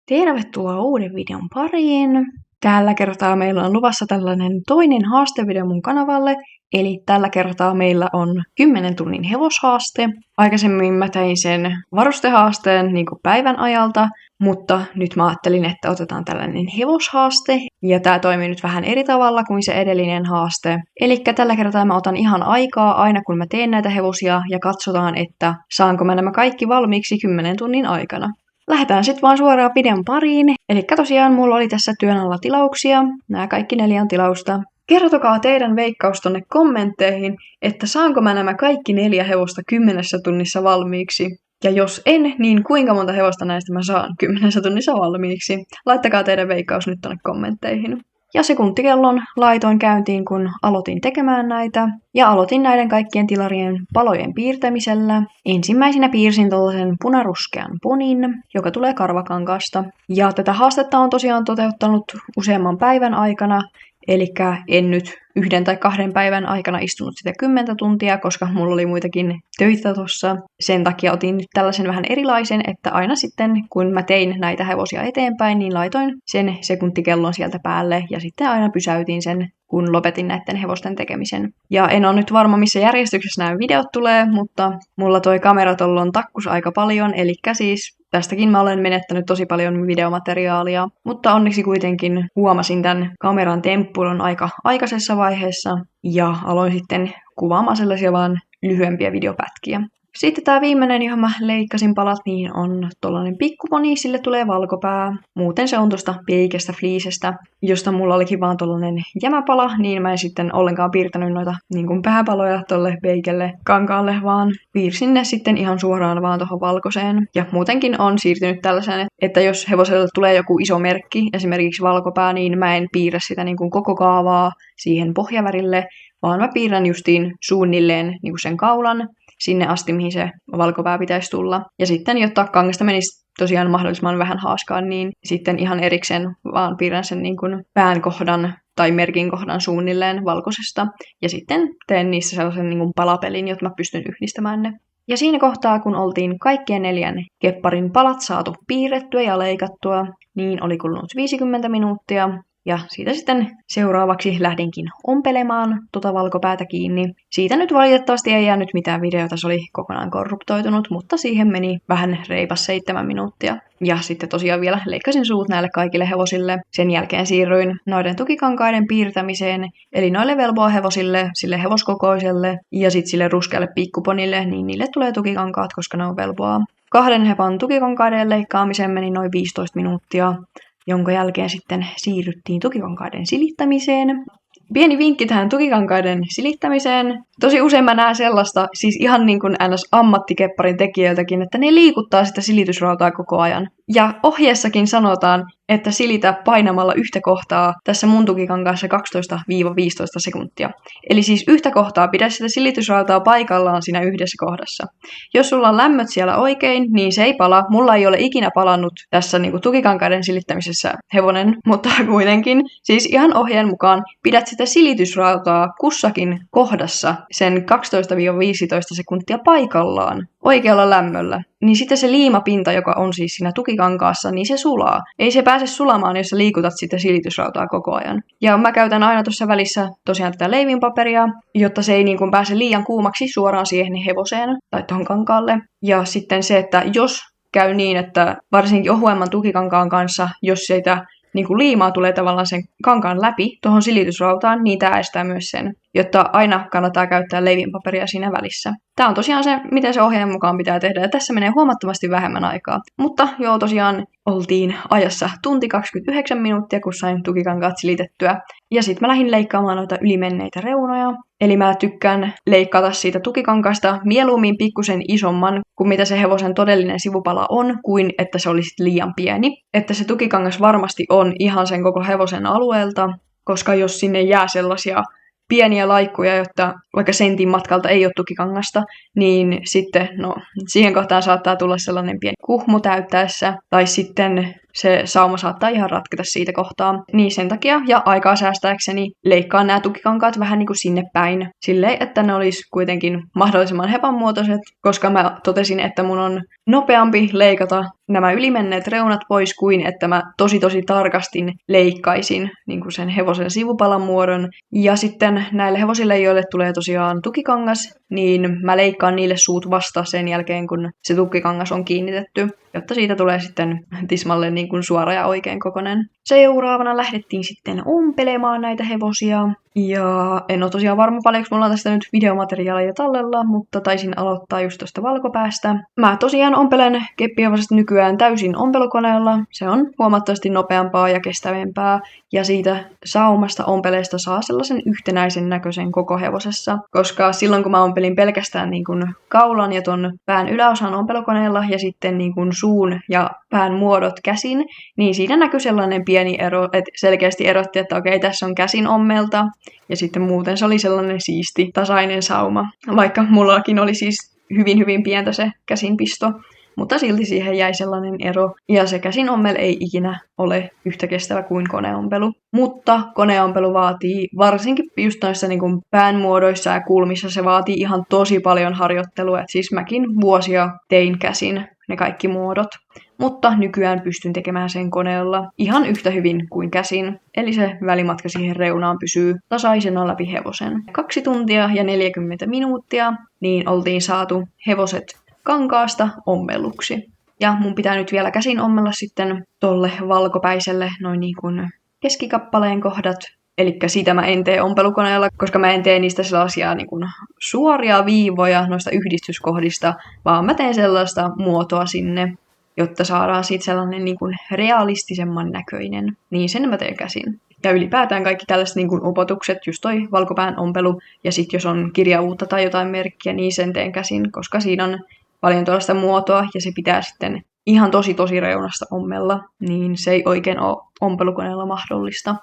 Tervetuloa uuden videon pariin. Tällä kertaa meillä on luvassa tällainen toinen haastevideo mun kanavalle. Eli tällä kertaa meillä on 10 tunnin hevoshaaste. Aikaisemmin mä tein sen varustehaasteen niin kuin päivän ajalta, mutta nyt mä ajattelin, että otetaan tällainen hevoshaaste. Ja tää toimii nyt vähän eri tavalla kuin se edellinen haaste. Eli tällä kertaa mä otan ihan aikaa aina kun mä teen näitä hevosia ja katsotaan, että saanko mä nämä kaikki valmiiksi 10 tunnin aikana. Lähdetään sitten vaan suoraan videon pariin. Eli tosiaan mulla oli tässä työn alla tilauksia. Nämä kaikki 4 tilausta. Kertokaa teidän veikkaus tonne kommentteihin, että saanko mä nämä kaikki 4 hevosta 10 tunnissa valmiiksi. Ja jos en, niin kuinka monta hevosta näistä mä saan 10 tunnissa valmiiksi. Laittakaa teidän veikkaus nyt tonne kommentteihin. Ja sekuntikellon laitoin käyntiin, kun aloitin tekemään näitä. Ja aloitin näiden kaikkien tilarien palojen piirtämisellä. Ensimmäisenä piirsin tuollaisen punaruskean ponin, joka tulee karvakankaasta. Ja tätä haastetta on tosiaan toteuttanut useamman päivän aikana. Eli en nyt 1 tai 2 päivän aikana istunut sitä 10 tuntia, koska mulla oli muitakin töitä tossa. Sen takia otin nyt tällaisen vähän erilaisen, että aina sitten kun mä tein näitä hevosia eteenpäin, niin laitoin sen sekuntikellon sieltä päälle ja sitten aina pysäytin sen, kun lopetin näiden hevosten tekemisen. Ja en ole nyt varma, missä järjestyksessä nämä videot tulee, mutta mulla toi kamera on takkus aika paljon, eli siis tästäkin mä olen menettänyt tosi paljon videomateriaalia, mutta onneksi kuitenkin huomasin tämän kameran temppuilun aika aikaisessa vaiheessa ja aloin sitten kuvaamaan sellaisia vaan lyhyempiä videopätkiä. Sitten tämä viimeinen, johon mä leikkasin palat, niin on tollanen pikkuponi, sille tulee valkopää. Muuten se on tuosta peikestä fliisestä, josta mulla olikin vaan tollanen jämäpala, niin mä en sitten ollenkaan piirtänyt noita niin kuin pääpaloja tolle peikelle kankaalle, vaan piirsin ne sitten ihan suoraan vaan tohon valkoiseen. Ja muutenkin on siirtynyt tällaiseen, että jos hevoselle tulee joku iso merkki, esimerkiksi valkopää, niin mä en piirrä sitä niin kuin koko kaavaa siihen pohjavärille, vaan mä piirrän justiin suunnilleen niin kuin sen kaulan sinne asti, mihin se valkopää pitäisi tulla. Ja sitten, jotta kangasta menisi tosiaan mahdollisimman vähän haaskaan, niin sitten ihan erikseen vaan piirrän sen niin kuin pään kohdan tai merkin kohdan suunnilleen valkoisesta. Ja sitten teen niissä sellaisen niin kuin palapelin, jotta mä pystyn yhdistämään ne. Ja siinä kohtaa, kun oltiin kaikkien 4 kepparin palat saatu piirrettyä ja leikattua, niin oli kulunut 50 minuuttia. Ja siitä sitten seuraavaksi lähdinkin ompelemaan valkopäätä kiinni. Siitä nyt valitettavasti ei jäänyt mitään videota, se oli kokonaan korruptoitunut, mutta siihen meni vähän reipas 7 minuuttia. Ja sitten tosiaan vielä leikkasin suut näille kaikille hevosille. Sen jälkeen siirryin noiden tukikankaiden piirtämiseen, eli noille velboa-hevosille, sille hevoskokoiselle ja sitten sille ruskealle pikkuponille, niin niille tulee tukikankaat, koska ne on velboa. 2 hepan tukikankaiden leikkaamiseen meni noin 15 minuuttia. Jonka jälkeen sitten siirryttiin tukikankaiden silittämiseen. Pieni vinkki tähän tukikankaiden silittämiseen. Tosi usein mä näen sellaista, siis ihan niin kuin ammattikepparin tekijöiltäkin, että ne liikuttaa sitä silitysrautaa koko ajan. Ja ohjeessakin sanotaan, että silitä painamalla yhtä kohtaa tässä mun tukikankaassa 12-15 sekuntia. Eli siis yhtä kohtaa pidä sitä silitysrautaa paikallaan siinä yhdessä kohdassa. Jos sulla on lämmöt siellä oikein, niin se ei pala. Mulla ei ole ikinä palannut tässä niin kuin tukikankaiden silittämisessä hevonen, mutta kuitenkin siis ihan ohjeen mukaan pidät sitä silitysrautaa kussakin kohdassa sen 12-15 sekuntia paikallaan oikealla lämmöllä. Niin sitten se liimapinta, joka on siis siinä tukikankaassa, niin se sulaa. Ei se pääse sulamaan, jos sä liikutat sitä silitysrautaa koko ajan. Ja mä käytän aina tuossa välissä tosiaan tätä leivinpaperia, jotta se ei niin kuin pääse liian kuumaksi suoraan siihen hevoseen tai tuohon kankaalle. Ja sitten se, että jos käy niin, että varsinkin ohuemman tukikankaan kanssa, jos sitä niin kuin liimaa tulee tavallaan sen kankaan läpi tuohon silitysrautaan, niin tämä estää myös sen, jotta aina kannattaa käyttää leivinpaperia siinä välissä. Tämä on tosiaan se, miten se ohjeen mukaan pitää tehdä, ja tässä menee huomattavasti vähemmän aikaa. Mutta joo, tosiaan oltiin ajassa tunti 29 minuuttia, kun sain tukikankaat silitettyä. Ja sitten mä lähdin leikkaamaan noita ylimenneitä reunoja. Eli mä tykkään leikata siitä tukikankaasta mieluummin pikkusen isomman kuin mitä se hevosen todellinen sivupala on, kuin että se olisi liian pieni. Että se tukikangas varmasti on ihan sen koko hevosen alueelta, koska jos sinne jää sellaisia pieniä laikkuja, jotta vaikka sentin matkalta ei ole tukikangasta, niin sitten siihen kohtaan saattaa tulla sellainen pieni kuhmu täyttäessä, tai sitten se sauma saattaa ihan ratketa siitä kohtaa. Niin sen takia ja aikaa säästääkseni leikkaan nämä tukikankaat vähän niin kuin sinne päin. Silleen, että ne olisi kuitenkin mahdollisimman hepanmuotoiset, koska mä totesin, että mun on nopeampi leikata nämä ylimenneet reunat pois kuin että mä tosi tarkasti leikkaisin niin kuin sen hevosen sivupalan muodon. Ja sitten näille hevosille, joille tulee tosiaan tukikangas, niin mä leikkaan niille suut vasta sen jälkeen, kun se tukikangas on kiinnitetty, jotta siitä tulee sitten tismalle niin kuin suora ja oikein kokoinen. Seuraavana lähdettiin sitten ompelemaan näitä hevosia. Ja en ole tosiaan varma paljonko mulla on tästä nyt videomateriaalia tallella, mutta taisin aloittaa just tuosta valkopäästä. Mä tosiaan ompelen keppihevosesta nykyään täysin ompelukoneella. Se on huomattavasti nopeampaa ja kestävämpää. Ja siitä saumasta ompeleesta saa sellaisen yhtenäisen näköisen koko hevosessa. Koska silloin kun mä ompelin pelkästään niin kuin kaulan ja ton pään yläosan ompelukoneella ja sitten niin kuin suun ja pään muodot käsin, niin siinä näkyi sellainen pieni ero, että selkeästi erotti, että okei, tässä on käsin ommelta. Ja sitten muuten se oli sellainen siisti, tasainen sauma. Vaikka mullakin oli siis hyvin pientä se käsinpisto, mutta silti siihen jäi sellainen ero. Ja se käsinommel ei ikinä ole yhtä kestävä kuin koneompelu. Mutta koneompelu vaatii, varsinkin just noissa niin kuin päänmuodoissa ja kulmissa, se vaatii ihan tosi paljon harjoittelua. Et siis mäkin vuosia tein käsin ne kaikki muodot. Mutta nykyään pystyn tekemään sen koneella ihan yhtä hyvin kuin käsin. Eli se välimatka siihen reunaan pysyy tasaisena läpi hevosen. 2 tuntia ja 40 minuuttia, niin oltiin saatu hevoset kankaasta ommelluksi. Ja mun pitää nyt vielä käsin ommella sitten tolle valkopäiselle noin niin kuin keskikappaleen kohdat. Eli sitä mä en tee ompelukoneella, koska mä en tee niistä sellaisia niin kuin suoria viivoja noista yhdistyskohdista, vaan mä teen sellaista muotoa sinne, jotta saadaan siitä sellainen niin kuin realistisemman näköinen. Niin sen mä teen käsin. Ja ylipäätään kaikki tällaiset niin kuin upotukset, just toi valkopään ompelu, ja sitten jos on kirjavuutta tai jotain merkkiä, niin sen teen käsin, koska siinä on paljon tuollaista muotoa, ja se pitää sitten ihan tosi reunasta ommella, niin se ei oikein ole ompelukoneella mahdollista.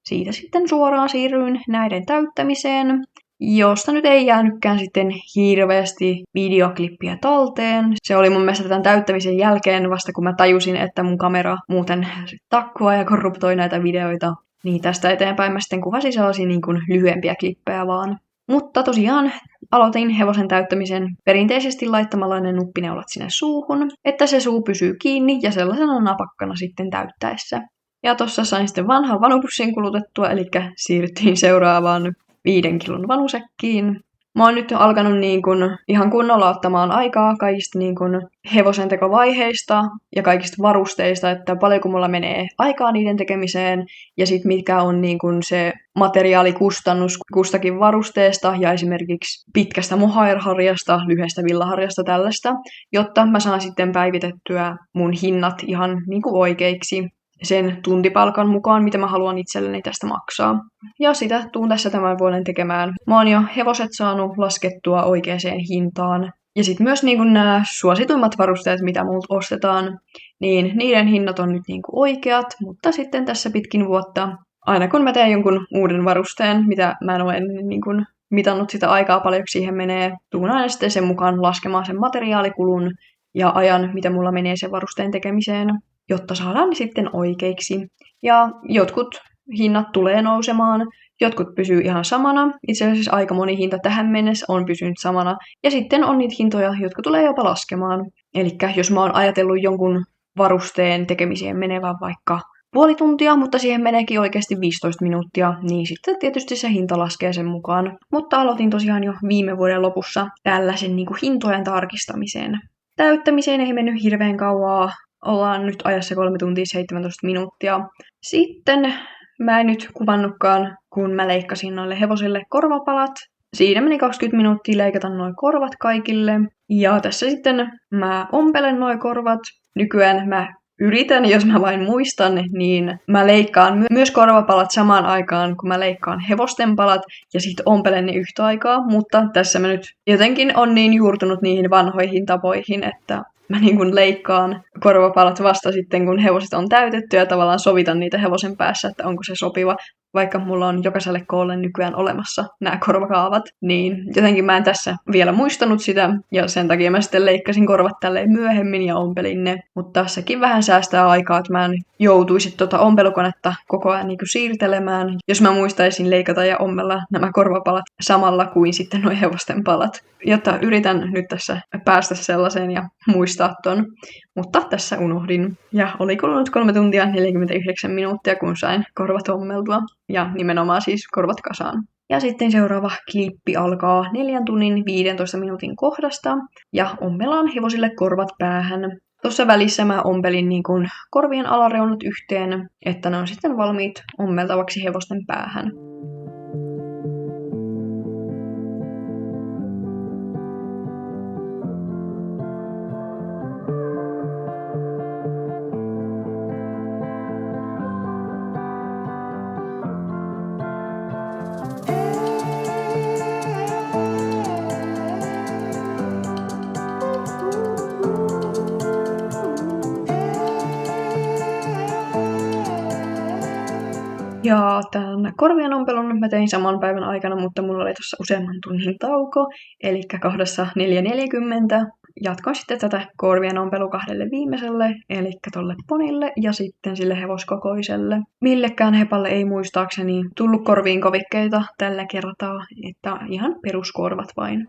Siitä sitten suoraan siirryin näiden täyttämiseen, josta nyt ei jäänytkään sitten hirveästi videoklippiä talteen. Se oli mun mielestä tämän täyttämisen jälkeen vasta kun mä tajusin, että mun kamera muuten takkua ja korruptoi näitä videoita. Niin tästä eteenpäin mä sitten kuvasin sellaisia niin kuin lyhyempiä klippejä vaan. Mutta tosiaan aloitin hevosen täyttämisen perinteisesti laittamalla ne nuppineulat sinne suuhun, että se suu pysyy kiinni ja sellaisena napakkana sitten täyttäessä. Ja tossa sain sitten vanhan vanupussin kulutettua, eli siirryttiin seuraavaan 5 kilon vanusäkkiin. Mä oon nyt alkanut niin kun ihan kunnolla ottamaan aikaa kaikista niin kun hevosen tekovaiheista ja kaikista varusteista, että paljonko mulla menee aikaa niiden tekemiseen ja sitten mitkä on niin kun se materiaalikustannus kustakin varusteesta ja esimerkiksi pitkästä mohairharjasta, lyhyestä villaharjasta tällaista, jotta mä saan sitten päivitettyä mun hinnat ihan niin kuin oikeiksi sen tuntipalkan mukaan, mitä mä haluan itselleni tästä maksaa. Ja sitä tuun tässä tämän vuoden tekemään. Mä oon jo hevoset saanut laskettua oikeaan hintaan. Ja sitten myös niin nämä suosituimmat varusteet, mitä multa ostetaan, niin niiden hinnat on nyt niin oikeat, mutta sitten tässä pitkin vuotta, aina kun mä teen jonkun uuden varusteen, mitä mä en ole ennen niin mitannut sitä aikaa paljonko siihen menee, tuun aina sitten sen mukaan laskemaan sen materiaalikulun ja ajan, mitä mulla menee sen varusteen tekemiseen, jotta saadaan ne sitten oikeiksi. Ja jotkut hinnat tulee nousemaan, jotkut pysyy ihan samana. Itse asiassa aika moni hinta tähän mennessä on pysynyt samana. Ja sitten on niitä hintoja, jotka tulee jopa laskemaan. Eli jos mä oon ajatellut jonkun varusteen tekemiseen menevän vaikka puoli tuntia, mutta siihen meneekin oikeasti 15 minuuttia, niin sitten tietysti se hinta laskee sen mukaan. Mutta aloitin tosiaan jo viime vuoden lopussa tällaisen niin kuin hintojen tarkistamiseen. Täyttämiseen ei mennyt hirveän kauaa. Ollaan nyt ajassa 3 tuntia 17 minuuttia. Sitten mä en nyt kuvannutkaan, kun mä leikkasin noille hevosille korvapalat. Siinä meni 20 minuuttia leikata noin korvat kaikille. Ja tässä sitten mä ompelen noin korvat. Nykyään mä yritän, jos mä vain muistan, niin mä leikkaan myös korvapalat samaan aikaan, kun mä leikkaan hevosten palat ja sitten ompelen ne yhtä aikaa. Mutta tässä mä nyt jotenkin on niin juurtunut niihin vanhoihin tapoihin, että mä niin kuin leikkaan korvapalat vasta sitten, kun hevoset on täytetty ja tavallaan sovitan niitä hevosen päässä, että onko se sopiva. vaikka mulla on jokaiselle koolle nykyään olemassa nämä korvakaavat, niin jotenkin mä en tässä vielä muistanut sitä, ja sen takia mä sitten leikkasin korvat tälleen myöhemmin ja ompelin ne, mutta tässäkin vähän säästää aikaa, että mä en joutuisi ompelukonetta koko ajan niin kuin siirtelemään, jos mä muistaisin leikata ja ommella nämä korvapalat samalla kuin sitten nuo hevosten palat, jotta yritän nyt tässä päästä sellaiseen ja muistaa ton, mutta tässä unohdin. Ja oli kulunut 3 tuntia 49 minuuttia, kun sain korvat ommeltua, ja nimenomaan siis korvat kasaan. Ja sitten seuraava klippi alkaa 4 tunnin 15 minuutin kohdasta, ja ommellaan hevosille korvat päähän. Tuossa välissä mä ompelin niin kuin korvien alareunat yhteen, että ne on sitten valmiit ommeltavaksi hevosten päähän. Ja tämän korvien ompelun mä tein saman päivän aikana, mutta mulla oli tuossa useamman tunnin tauko, eli kohdassa 4.40 jatkoin sitten tätä korvien ompelu 2 viimeiselle, eli tolle ponille ja sitten sille hevoskokoiselle. Millekään hepalle ei muistaakseni tullut korviin kovikkeita tällä kertaa, että ihan peruskorvat vain.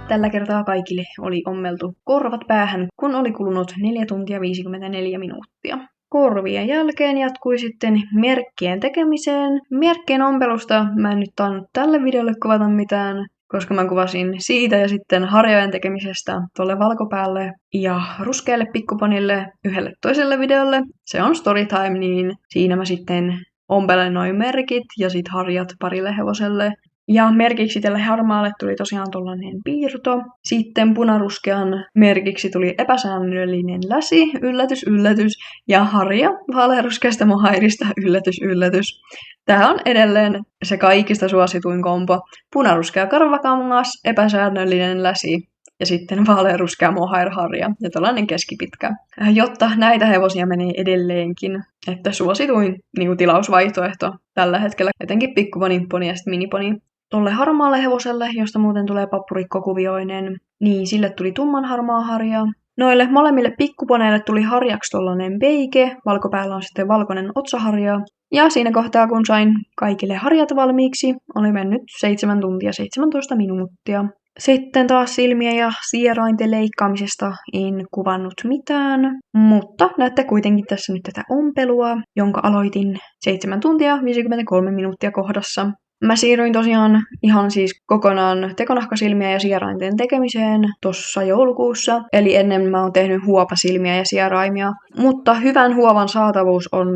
Tällä kertaa kaikille oli ommeltu korvat päähän, kun oli kulunut 4 tuntia 54 minuuttia. Korvien jälkeen jatkui sitten merkkien tekemiseen. Merkkien ompelusta mä en nyt tainnut tälle videolle kuvata mitään, koska mä kuvasin siitä ja sitten harjojen tekemisestä tuolle valkopäälle ja ruskealle pikkuponille yhdelle toiselle videolle. Se on storytime, niin siinä mä sitten ompelen noin merkit ja sit harjat parille hevoselle. Ja merkiksi tälle harmaalle tuli tosiaan tollainen piirto. Sitten punaruskean merkiksi tuli epäsäännöllinen läsi, yllätys, yllätys. Ja harja vaalearuskeasta mohairista, yllätys, yllätys. Tämä on edelleen se kaikista suosituin kompo. Punaruskea karvakangas, epäsäännöllinen läsi ja sitten vaalearuskea mohairharja ja tällainen keskipitkä. Jotta näitä hevosia menee edelleenkin, että suosituin niin tilausvaihtoehto tällä hetkellä, etenkin pikkuponi, poni ja sitten miniponi. Tuolle harmaalle hevoselle, josta muuten tulee pappurikkokuvioinen, niin sille tuli tumman harmaa harja. Noille molemmille pikkuponeille tuli harjaksi tollanen peike, valkopäällä on sitten valkoinen otsaharja. Ja siinä kohtaa, kun sain kaikille harjat valmiiksi, oli mennyt 7 tuntia 17 minuuttia. Sitten taas silmien ja sierainten leikkaamisesta en kuvannut mitään, mutta näette kuitenkin tässä nyt tätä ompelua, jonka aloitin 7 tuntia 53 minuuttia kohdassa. Mä siirryin tosiaan ihan siis kokonaan tekonahkasilmiä ja sierainten tekemiseen tuossa joulukuussa. Eli ennen mä oon tehnyt huopasilmiä ja sieraimia. Mutta hyvän huovan saatavuus on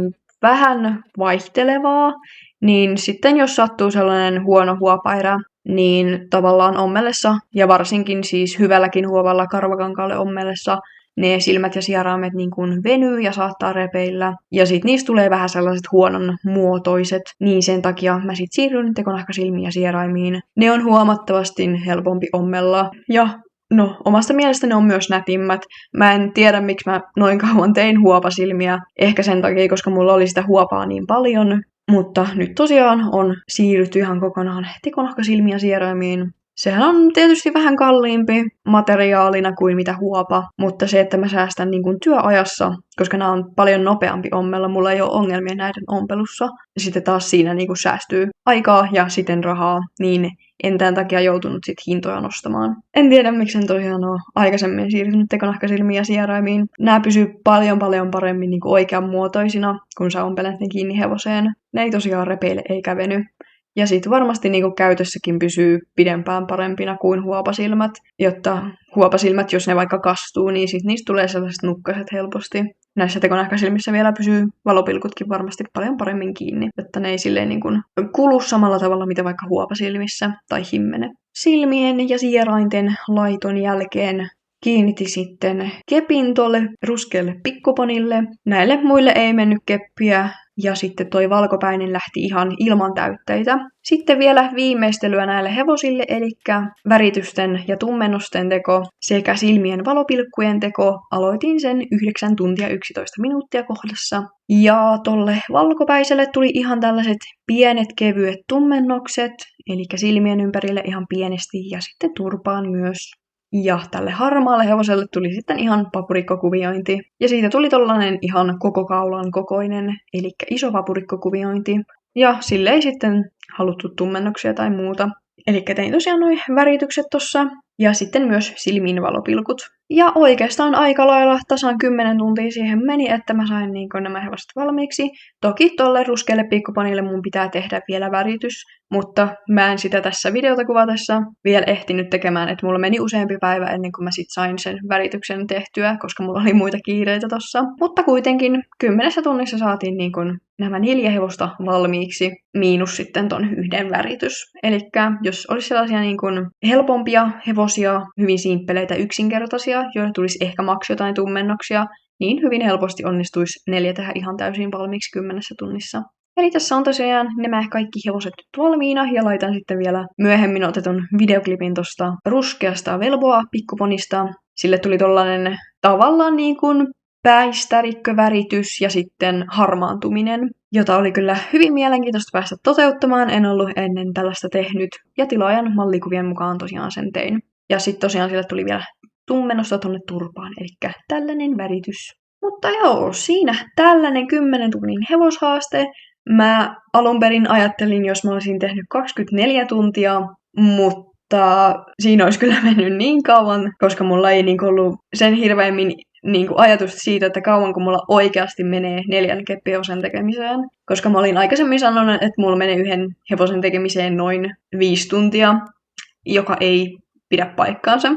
vähän vaihtelevaa. Niin sitten jos sattuu sellainen huono huopaerä, niin tavallaan ommellessa, ja varsinkin siis hyvälläkin huovalla karvakankaalle ommellessa, ne silmät ja sieraimet niin kuin venyy ja saattaa repeillä. Ja sit niistä tulee vähän sellaiset huonon muotoiset. Niin sen takia mä sit siirryn tekonahkasilmiin ja sieraimiin. Ne on huomattavasti helpompi ommella. Ja no, omasta mielestä ne on myös nätimmät. Mä en tiedä, miksi mä noin kauan tein huopasilmiä. Ehkä sen takia, koska mulla oli sitä huopaa niin paljon. Mutta nyt tosiaan on siirrytty ihan kokonaan tekonahkasilmiin ja sieraimiin. Sehän on tietysti vähän kalliimpi materiaalina kuin mitä huopa, mutta se, että mä säästän niin kuin työajassa, koska nämä on paljon nopeampi ommella, mulla ei ole ongelmia näiden ompelussa. Ja sitten taas siinä niin kuin säästyy aikaa ja sitten rahaa, niin en tämän takia joutunut sit hintoja nostamaan. En tiedä, miksi en tosiaan ole aikaisemmin siirtynyt tekonahkasilmiin ja sieraimiin. Nämä pysyy paljon paremmin niin kuin oikeanmuotoisina, kun sä ompelet ne kiinni hevoseen. Ne ei tosiaan repeile eikä veny. Ja sitten varmasti niinku käytössäkin pysyy pidempään parempina kuin huopasilmät, jotta huopasilmät, jos ne vaikka kastuu, niin sit niistä tulee sellaiset nukkaset helposti. Näissä tekonahkasilmissä vielä pysyy valopilkutkin varmasti paljon paremmin kiinni, jotta ne ei silleen niin kuin kulu samalla tavalla, mitä vaikka huopasilmissä tai himmene. Silmien ja sierainten laiton jälkeen kiinnitti sitten kepin tuolle ruskealle pikkuponille. Näille muille ei mennyt keppiä. ja sitten toi valkopäinen lähti ihan ilman täytteitä. Sitten vielä viimeistelyä näille hevosille, eli väritysten ja tummennusten teko sekä silmien valopilkkujen teko. Aloitin sen 9 tuntia 11 minuuttia kohdassa. Ja tolle valkopäiselle tuli ihan tällaiset pienet kevyet tummennokset, eli silmien ympärille ihan pienesti ja sitten turpaan myös. Ja tälle harmaalle hevoselle tuli sitten ihan papurikkokuviointi. Ja siitä tuli tollanen ihan koko kaulan kokoinen, eli iso papurikkokuviointi. Ja sille ei sitten haluttu tummennoksia tai muuta. Eli tein tosiaan noin väritykset tossa. Ja sitten myös silmiin valopilkut. Ja oikeastaan aika lailla tasan 10 tuntia siihen meni, että mä sain nämä hevoset valmiiksi. Toki tolle ruskealle pikkuponille mun pitää tehdä vielä väritys, mutta mä en sitä tässä videota kuvatessa vielä ehtinyt tekemään, että mulla meni useampi päivä ennen kuin mä sit sain sen värityksen tehtyä, koska mulla oli muita kiireitä tossa. Mutta kuitenkin 10 tunnissa saatiin nämä 4 hevosta valmiiksi, miinus sitten ton yhden väritys. Elikkä jos olisi sellaisia helpompia hevosia, hyvin simppeleitä, yksinkertaisia, joille tulisi ehkä maks jotain tummennoksia, niin hyvin helposti onnistuisi 4 tehdä ihan täysin valmiiksi 10 tunnissa. Eli tässä on tosiaan nämä kaikki hevoset valmiina ja laitan sitten vielä myöhemmin otetun videoklipin tosta ruskeasta velboa pikkuponista. Sille tuli tollanen tavallaan päistärikköväritys ja sitten harmaantuminen, jota oli kyllä hyvin mielenkiintoista päästä toteuttamaan. En ollut ennen tällaista tehnyt ja tilaajan mallikuvien mukaan tosiaan sen tein. Ja sitten tosiaan sille tuli vielä tummennosta tonne turpaan, eli tällainen väritys. Mutta joo, siinä tällainen 10 tunnin hevoshaaste. Mä alun perin ajattelin, jos mä olisin tehnyt 24 tuntia, mutta siinä olisi kyllä mennyt niin kauan, koska mulla ei ollut sen hirveämmin ajatusta siitä, että kauanko mulla oikeasti menee 4 keppihevosen tekemiseen. Koska mä olin aikaisemmin sanonut, että mulla menee yhden hevosen tekemiseen noin 5 tuntia, joka ei pidä paikkaansa.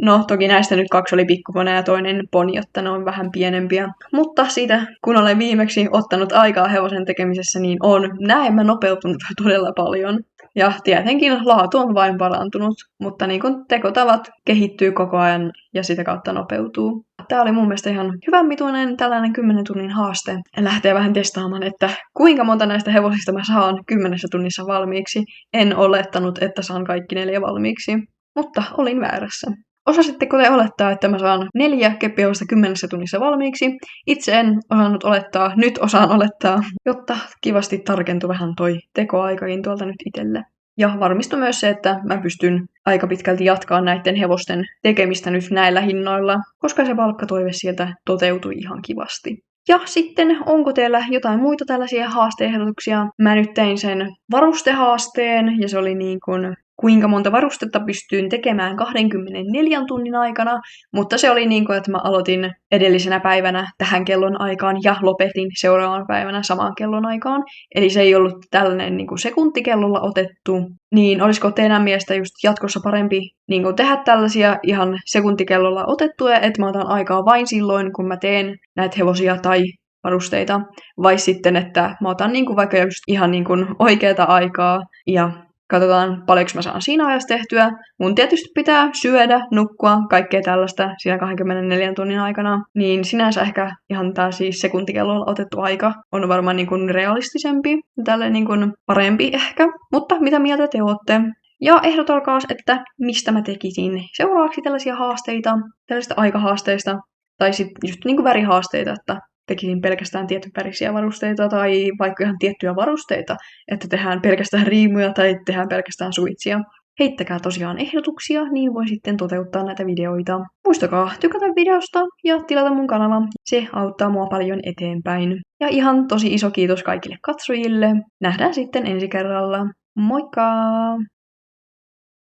No, toki näistä nyt 2 oli pikkupone ja toinen poni, jotta ne on vähän pienempiä. Mutta siitä, kun olen viimeksi ottanut aikaa hevosen tekemisessä, niin on näemmä nopeutunut todella paljon. Ja tietenkin laatu on vain parantunut, mutta tekotavat kehittyy koko ajan ja sitä kautta nopeutuu. Tämä oli mun mielestä ihan hyvän mituinen tällainen 10 tunnin haaste. Lähtee vähän testaamaan, että kuinka monta näistä hevosista mä saan 10 tunnissa valmiiksi. En olettanut, että saan kaikki 4 valmiiksi, mutta olin väärässä. Osasitteko te olettaa, että mä saan 4 keppihevosta 10 tunnissa valmiiksi? Itse en osannut olettaa, nyt osaan olettaa, jotta kivasti tarkentui vähän toi tekoaikakin tuolta nyt itselle. Ja varmistui myös se, että mä pystyn aika pitkälti jatkaa näiden hevosten tekemistä nyt näillä hinnoilla, koska se palkkatoive sieltä toteutui ihan kivasti. Ja sitten, onko teillä jotain muita tällaisia haasteehdotuksia? Mä nyt tein sen varustehaasteen, ja se oli kuinka monta varustetta pystyin tekemään 24 tunnin aikana, mutta se oli että mä aloitin edellisenä päivänä tähän kellon aikaan ja lopetin seuraavana päivänä samaan kellon aikaan. Eli se ei ollut tällainen sekuntikellolla otettu. Niin olisiko teidän mielestä just jatkossa parempi tehdä tällaisia ihan sekuntikellolla otettuja, että mä otan aikaa vain silloin, kun mä teen näitä hevosia tai varusteita, vai sitten, että mä otan vaikka just ihan oikeata aikaa ja katsotaan, paljonko mä saan siinä ajassa tehtyä. Mun tietysti pitää syödä, nukkua, kaikkea tällaista siinä 24 tunnin aikana. Niin sinänsä ehkä ihan tää siis sekuntikellolla otettu aika on varmaan realistisempi. Tälleen parempi ehkä. Mutta mitä mieltä te ootte? Ja ehdotelkaas, että mistä mä tekisin seuraavaksi tällaisia haasteita, tällaista aikahaasteista. Tai sitten just värihaasteita, että tekisin pelkästään tietyn värisiä varusteita tai vaikka ihan tiettyjä varusteita, että tehdään pelkästään riimuja tai tehdään pelkästään suitsia. Heittäkää tosiaan ehdotuksia, niin voi sitten toteuttaa näitä videoita. Muistakaa tykätä videosta ja tilata mun kanava. Se auttaa mua paljon eteenpäin. Ja ihan tosi iso kiitos kaikille katsojille. Nähdään sitten ensi kerralla. Moikka!